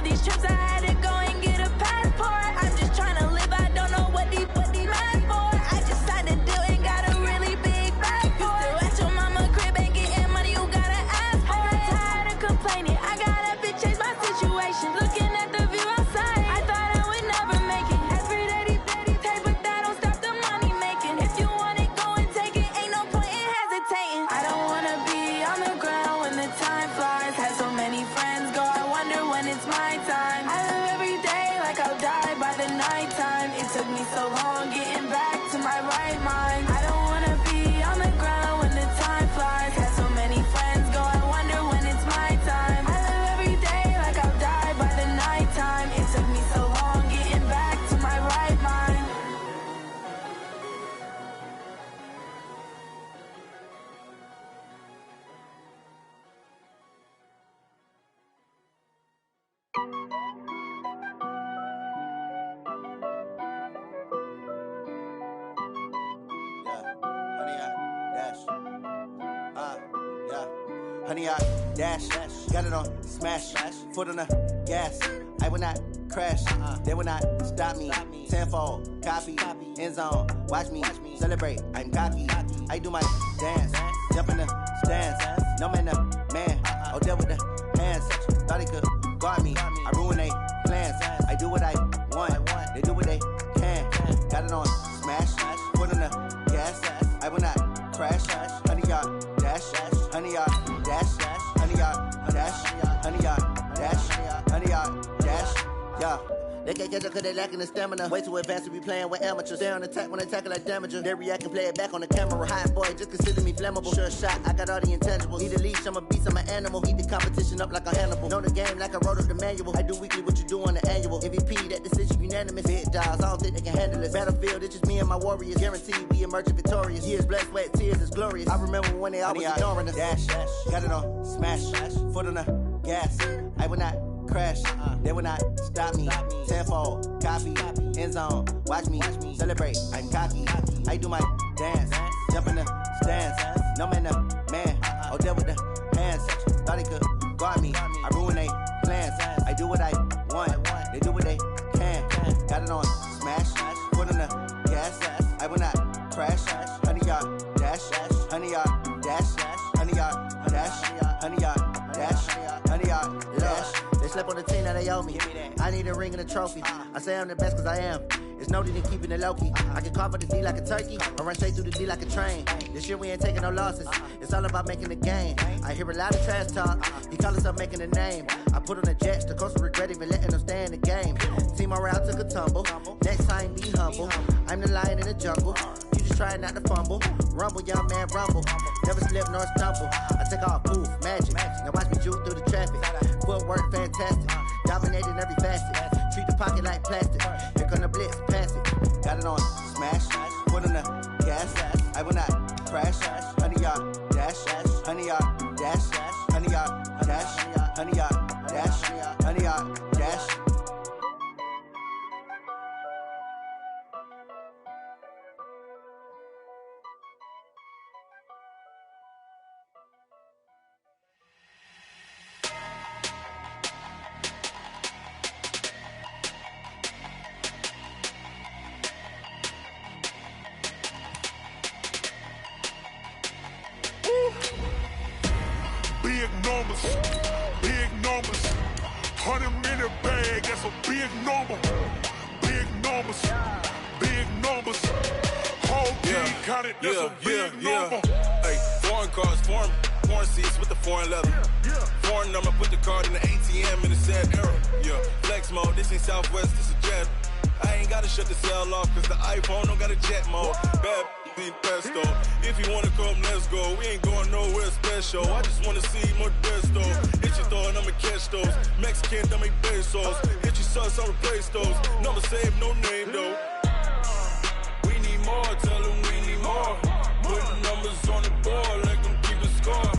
these trips, I had to go and get a passport. I'm just trying to live, I don't know what these mad for. I just signed a deal and got a really big bag for it. Still at your mama crib, ain't getting money, you gotta ask for it. I got tired of complaining, I got up and changed my situation. Looking at the view outside, I thought I would never make it. Every day these take, but that don't stop the money making. If you want it, go and take it, ain't no point in hesitating. I don't wanna be on the ground when the time flies. Had so many friends go, I wonder when it's my time. I live every day like I'll die by the nighttime. It took me so long getting back to my right mind. I don't wanna be on the ground when the time flies. Had so many friends go, I wonder when it's my time. I live every day like I'll die by the nighttime. It took me so long getting back to my right mind. Honey, I dash, got it on smash, foot on the gas. I will not crash, they will not stop me. Tenfold, copy, end zone, watch me celebrate. I'm cocky, I do my dance, jump in the stands. No man, man, oh, deal with the hands. Thought he could guard me, I ruin they plans. I do what I want, they do what they can. Got it on smash, foot on the gas. I will not crash, honey, y'all dash, honey, y'all dash, honey, y'all dash, honey, y'all dash, honey, y'all dash, yeah. They can't catch up cause they lacking the stamina. Way too advanced to be playing with amateurs. Stay on attack when they tackle like damager. They react and play it back on the camera. Hot boy, just consider me flammable. Sure shot, I got all the intangibles. Need a leash, I'm a beast, I'm an animal. Eat the competition up like a Hannibal. Know the game like I wrote up the manual. I do weekly what you do on the annual. MVP, that decision unanimous. Big dials, I don't think they can handle it. Battlefield, it's just me and my warriors. Guaranteed we emerging victorious. Years, blood, sweat, tears, it's glorious. I remember when they always ignoring us. Dash, got it on smash, foot on the gas. I will not crash, they will not stop me. Tenfold, copy, end zone, watch me celebrate. I'm cocky, I do my dance, jump in the stands. No man, man, oh, deal with the hands. Thought he could guard me, I ruin they plans. I do what I want, they do what they can. Got it on smash, foot on the gas. I will not crash, honey, y'all dash, honey, y'all dash, honey, y'all dash, honey, y'all dash, honey, y'all dash. They slept on the team that they owe me. I need a ring and a trophy. I say I'm the best cause I am. It's no need in keeping it low-key. I can carve up the D like a turkey, or run straight through the D like a train. This year we ain't taking no losses. It's all about making the game. I hear a lot of trash talk. He call himself making a name. I put on the Jets, the coach will regret even letting them stay in the game. Team morale took a tumble. Next time be humble. I'm the lion in the jungle. You just try not to fumble. Rumble, young man, rumble. Never slip nor stumble. I take off, poof, magic. Now watch me juke through the traffic. Footwork fantastic. Dominating every facet. Treat the pocket like plastic. Here come the blitz, pass it. Got it on smash, foot on the gas. I will not crash, honey, y'all dash, honey, y'all dash, honey, y'all dash, honey, y'all dash, honey, y'all dash. Big numbers, 100-minute bag, that's a big number. Big numbers, whole team counted, that's a big number. Hey, foreign cars, foreign seats with the foreign leather. Foreign number, put the card in the ATM in a sad era. Yeah, flex mode, this ain't Southwest, this a jet. I ain't gotta shut the cell off, cause the iPhone don't got a jet mode. Bad ain't pesto. If you wanna come, let's go. We ain't going nowhere special. I just wanna see more Modesto. Hit your thought, I'ma catch those. Mexican, don't make pesos. Hit your sus, I'll replace those. Number save, no name though. We need more, tell them we need more. Putting numbers on the board, like them keep a score.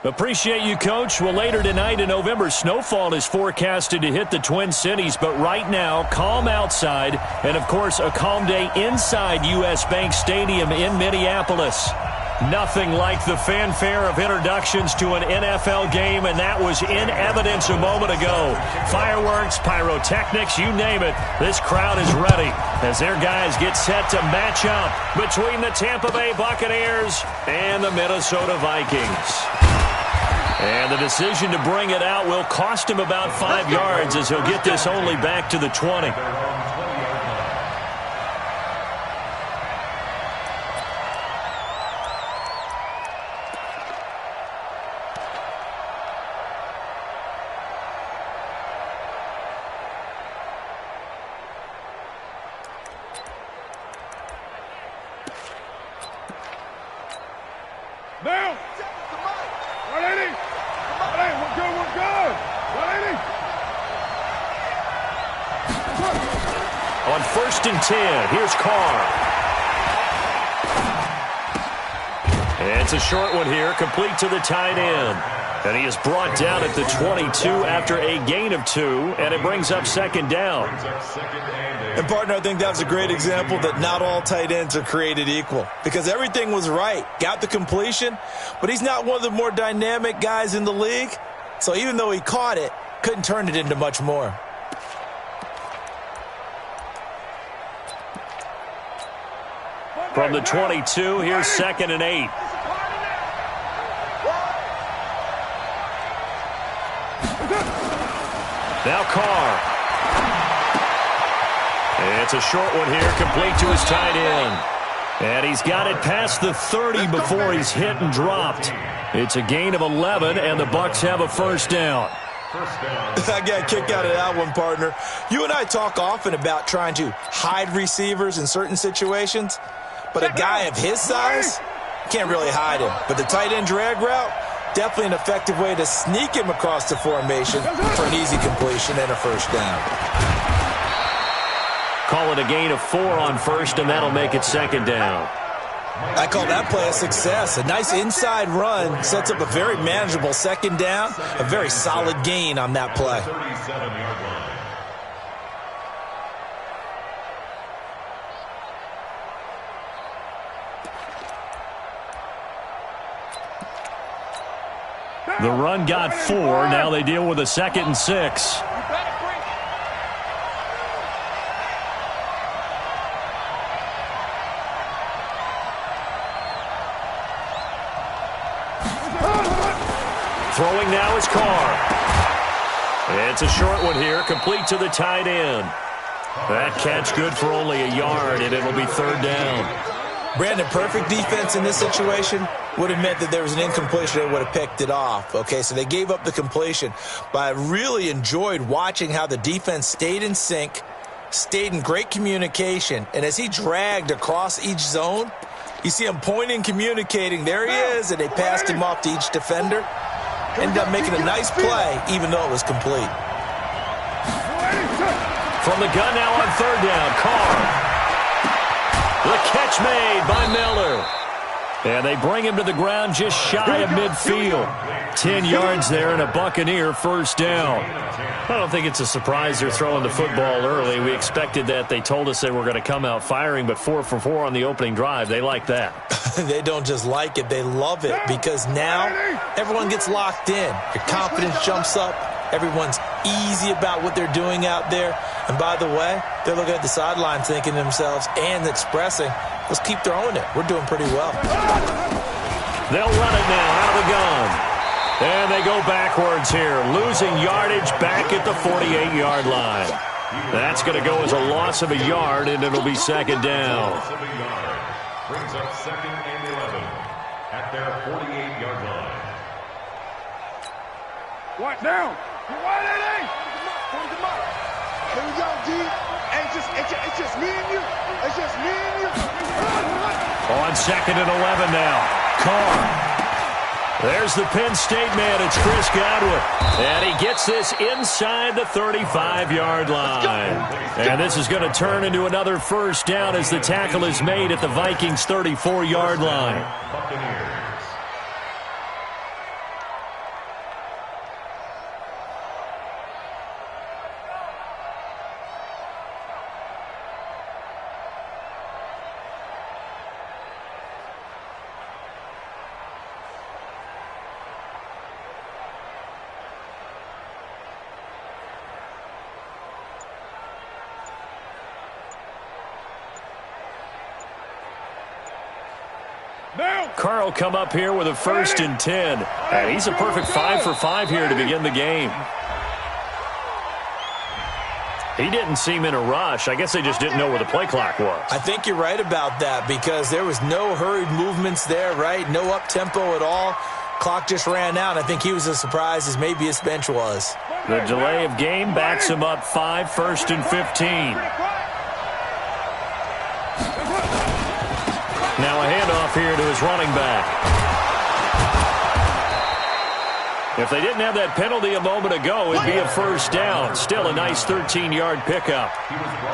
Appreciate you, Coach. Well, later tonight in November, snowfall is forecasted to hit the Twin Cities, but right now, calm outside, and, of course, a calm day inside U.S. Bank Stadium in Minneapolis. Nothing like the fanfare of introductions to an NFL game, and that was in evidence a moment ago. Fireworks, pyrotechnics, you name it. This crowd is ready as their guys get set to match up between the Tampa Bay Buccaneers and the Minnesota Vikings. And the decision to bring it out will cost him about 5 yards as he'll get this only back to the 20. Now! 180! 180, we're good, we're good! 180! On 1st and 10, here's Carr. It's a short one here, complete to the tight end. And he is brought down at the 22 after a gain of 2, and it brings up 2nd down. And, partner, I think that was a great example that not all tight ends are created equal because everything was right. Got the completion, but he's not one of the more dynamic guys in the league. So even though he caught it, couldn't turn it into much more. From the 22, here's 2nd and 8. Now Carr. It's a short one here, complete to his tight end. And he's got it past the 30 before he's hit and dropped. It's a gain of 11, and the Bucs have a 1st down. I got a kick out of that one, partner. You and I talk often about trying to hide receivers in certain situations, but a guy of his size can't really hide him. But the tight end drag route, definitely an effective way to sneak him across the formation for an easy completion and a 1st down. Call it a gain of 4 on 1st, and that'll make it 2nd down. I call that play a success. A nice inside run sets up a very manageable 2nd down, a very solid gain on that play. The run got 4. Now they deal with a 2nd and 6. Throwing now is Carr. It's a short one here, complete to the tight end. That catch good for only a yard, and it'll be 3rd down. Brandon, perfect defense in this situation would have meant that there was an incompletion that would have picked it off. Okay, so they gave up the completion, but I really enjoyed watching how the defense stayed in sync, stayed in great communication, and as he dragged across each zone, you see him pointing, communicating. There he is, and they passed him off to each defender. Ended up making a nice play, even though it was complete. From the gun now on 3rd down, Carr. The catch made by Miller. And they bring him to the ground just shy of midfield. 10 yards there and a Buccaneer 1st down. I don't think it's a surprise they're throwing the football early. We expected that. They told us they were going to come out firing, but 4 for 4 on the opening drive. They like that. They don't just like it, they love it, because now everyone gets locked in. Your confidence jumps up. Everyone's easy about what they're doing out there. And by the way, they're looking at the sideline thinking to themselves and expressing, let's keep throwing it. We're doing pretty well. They'll run it now out of the gun. And they go backwards here, losing yardage back at the 48-yard line. That's going to go as a loss of a yard, and it'll be 2nd down. Brings up 2nd and 11 at their 48-yard line. What now? 180! Here we go, D. Hey, it's just me and you. It's just me and you. On 2nd and 11 now. Carr. There's the Penn State man. It's Chris Godwin. And he gets this inside the 35-yard line. And this is going to turn into another 1st down as the tackle is made at the Vikings' 34-yard line. Carl come up here with a 1st and 10. And he's a perfect 5 for 5 here to begin the game. He didn't seem in a rush. I guess they just didn't know where the play clock was. I think you're right about that because there was no hurried movements there, right? No up-tempo at all. Clock just ran out. I think he was as surprised as maybe his bench was. The delay of game backs him up 5, 1st and 15. Now a handoff here to his running back. If they didn't have that penalty a moment ago, it'd be a 1st down. Still a nice 13-yard pickup.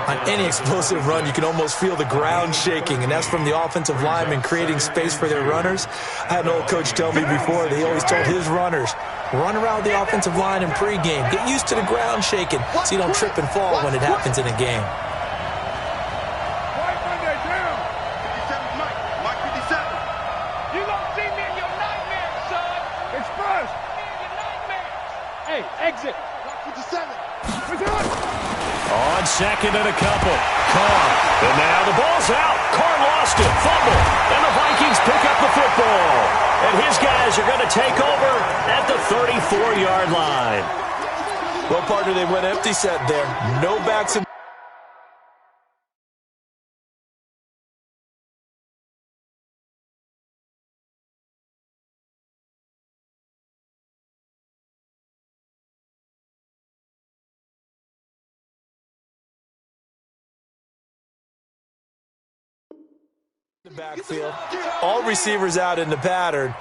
On any explosive run, you can almost feel the ground shaking, and that's from the offensive linemen creating space for their runners. I had an old coach tell me before that he always told his runners, run around the offensive line in pregame. Get used to the ground shaking so you don't trip and fall when it happens in a game. Exit. 57. On 2nd and a couple. Carr. And now the ball's out. Carr lost it. Fumble. And the Vikings pick up the football. And his guys are going to take over at the 34-yard line. Well, partner, they went empty set there. No backs in. The backfield, all receivers out in the pattern,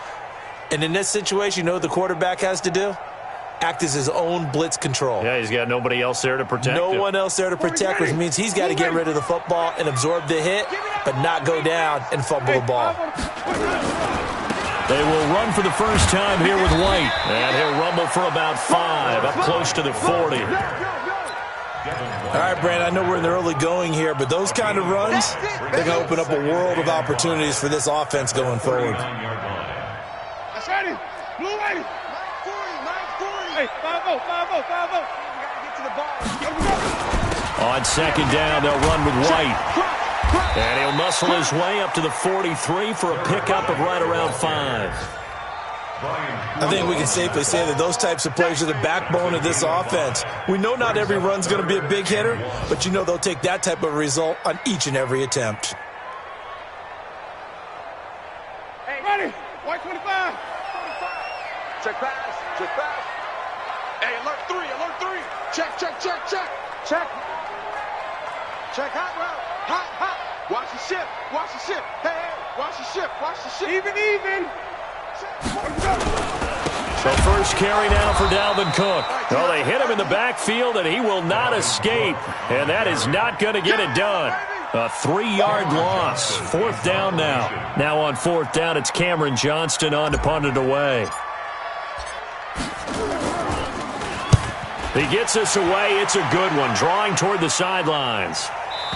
and in this situation, you know what the quarterback has to do? Act as his own blitz control. Yeah, he's got nobody else there to protect him. No one else there to protect, which means he's got to get rid of the football and absorb the hit, but not go down and fumble the ball. They will run for the first time here with White, and he'll rumble for about 5, up close to the 40. All right, Brandon, I know we're in the early going here, but those kind of runs, they're going to open up a world of opportunities for this offense going forward. That's ready. Blue ready. 940. Hey, 5-0, 5-0, 5-0. Get to the ball. On 2nd down, they'll run with White. And he'll muscle his way up to the 43 for a pickup of right around 5. I think we can safely say that those types of plays are the backbone of this offense. We know not every run's going to be a big hitter, but you know they'll take that type of result on each and every attempt. Hey, ready. White 25. Check pass. Check pass. Hey, alert 3. Alert 3. Check, check, check, check. Check. Check hot route. Hot, hot. Watch the ship. Watch the ship. Hey, hey. Watch the ship. Watch the ship. Even. So first carry now for Dalvin Cook. Well, they hit him in the backfield, and he will not escape. And that is not going to get it done. A 3-yard loss. 4th down now. Now on 4th down, it's Cameron Johnston on to punt it away. He gets us away. It's a good one. Drawing toward the sidelines.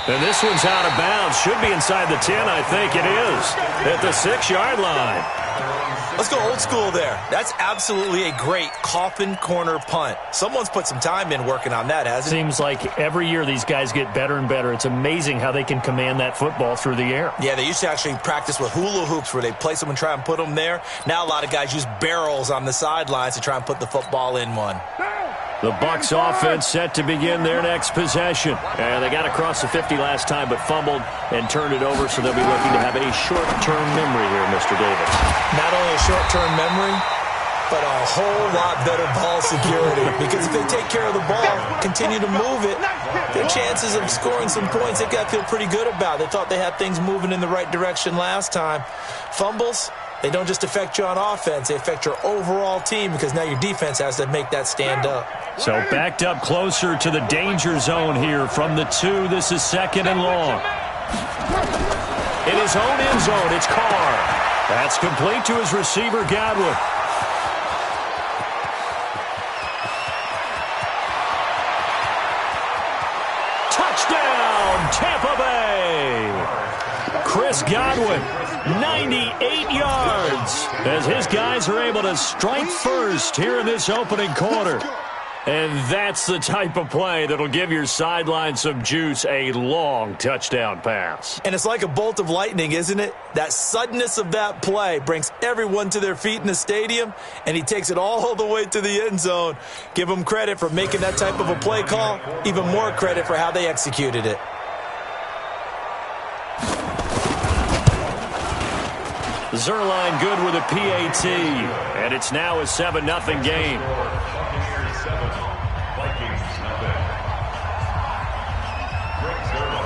And this one's out of bounds. Should be inside the 10, I think it is. At the 6-yard line. Let's go old school there. That's absolutely a great coffin corner punt. Someone's put some time in working on that, hasn't it? Seems like every year these guys get better and better. It's amazing how they can command that football through the air. Yeah, they used to actually practice with hula hoops where they place them and try and put them there. Now a lot of guys use barrels on the sidelines to try and put the football in one. The Bucs offense set to begin their next possession. And they got across the 50 last time but fumbled and turned it over, so they'll be looking to have a short-term memory here, Mr. Davis. Not only a short-term memory, but a whole lot better ball security. Because if they take care of the ball, continue to move it, their chances of scoring some points, they've got to feel pretty good about. They thought they had things moving in the right direction last time. Fumbles, they don't just affect you on offense, they affect your overall team because now your defense has to make that stand up. So backed up closer to the danger zone here from the 2. This is 2nd and long. In his own end zone, it's Carr. That's complete to his receiver, Godwin. Touchdown, Tampa Bay. Chris Godwin, 98 yards, as his guys are able to strike first here in this opening quarter. And that's the type of play that'll give your sideline some juice, a long touchdown pass. And it's like a bolt of lightning, isn't it? That suddenness of that play brings everyone to their feet in the stadium, and he takes it all the way to the end zone. Give him credit for making that type of a play call, even more credit for how they executed it. Zuerlein good with a PAT, and it's now a 7-0 game.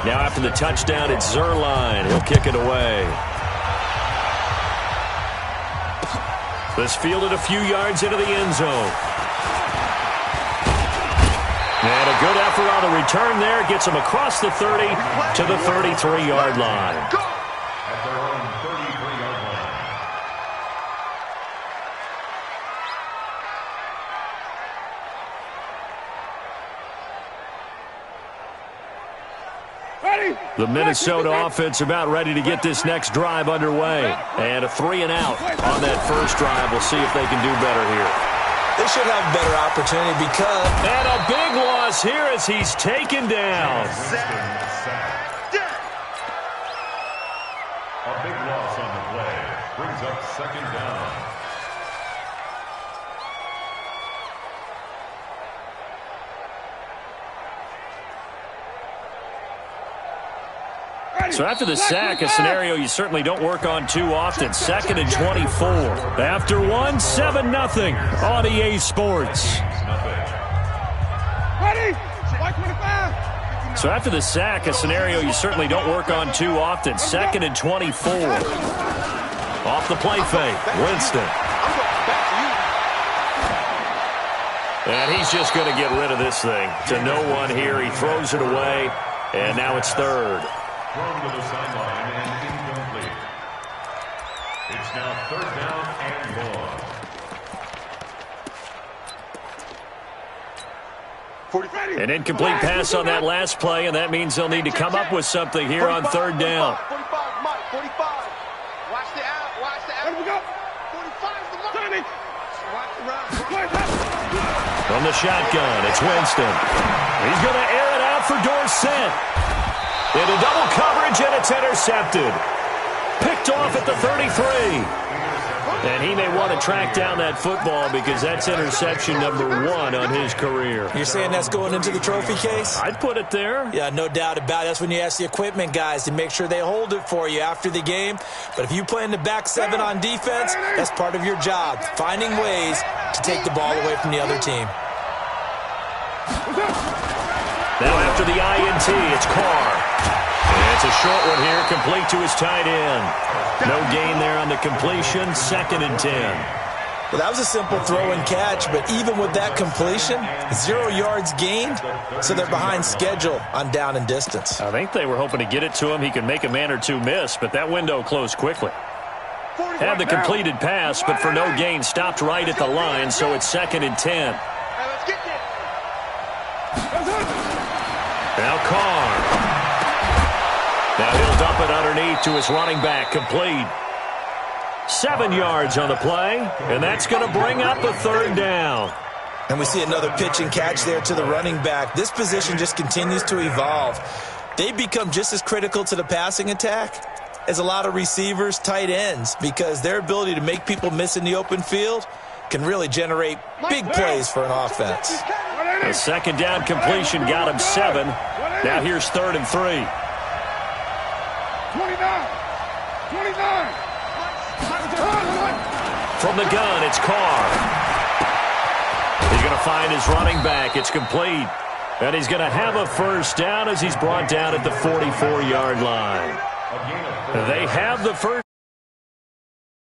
Now after the touchdown, it's Zuerlein. He'll kick it away. This fielded a few yards into the end zone. And a good effort on the return there. Gets him across the 30 to the 33-yard line. At their own 33-yard line. The Minnesota offense about ready to get this next drive underway. And a 3-and-out on that first drive. We'll see if they can do better here. They should have a better opportunity because... And a big loss here as he's taken down. A big loss on the play. Brings up second down. So after the sack, a scenario you certainly don't work on too often. 2nd and 24. After one, 7-0 on EA Sports. So after the sack, a scenario you certainly don't work on too often. 2nd and 24. Off the play fake, Winston. And he's just going to get rid of this thing. To no one here, he throws it away, and now it's 3rd. Thrown to the sideline and incomplete. It's now 3rd down and long. An incomplete pass on that last play, and that means they'll need to come up with something here on 3rd down. 45, Mike, 45. Watch the out, watch the out. Let go. 45 is the mark. Watch the route. From the shotgun, it's Winston. He's going to air it out for Dorsett. Into double coverage, and it's intercepted. Picked off at the 33. And he may want to track down that football because that's interception number 1 on his career. You're saying that's going into the trophy case? I'd put it there. Yeah, no doubt about it. That's when you ask the equipment guys to make sure they hold it for you after the game. But if you play in the back 7 on defense, that's part of your job, finding ways to take the ball away from the other team. Now after the INT, it's Carr. And it's a short one here, complete to his tight end. No gain there on the completion, 2nd and 10. Well, that was a simple throw and catch, but even with that completion, 0 yards gained, so they're behind schedule on down and distance. I think they were hoping to get it to him. He could make a man or two miss, but that window closed quickly. Had the completed pass, but for no gain, stopped right at the line, so it's 2nd and 10. Now Carr. Now he'll dump it underneath to his running back, complete. 7 yards on the play, and that's going to bring up a 3rd down. And we see another pitch and catch there to the running back. This position just continues to evolve. They become just as critical to the passing attack as a lot of receivers, tight ends, because their ability to make people miss in the open field can really generate big plays for an offense. A 2nd down completion got him 7. Now here's 3rd and 3. 29. From the gun, it's Carr. He's going to find his running back. It's complete. And he's going to have a 1st down as he's brought down at the 44-yard line. They have the 1st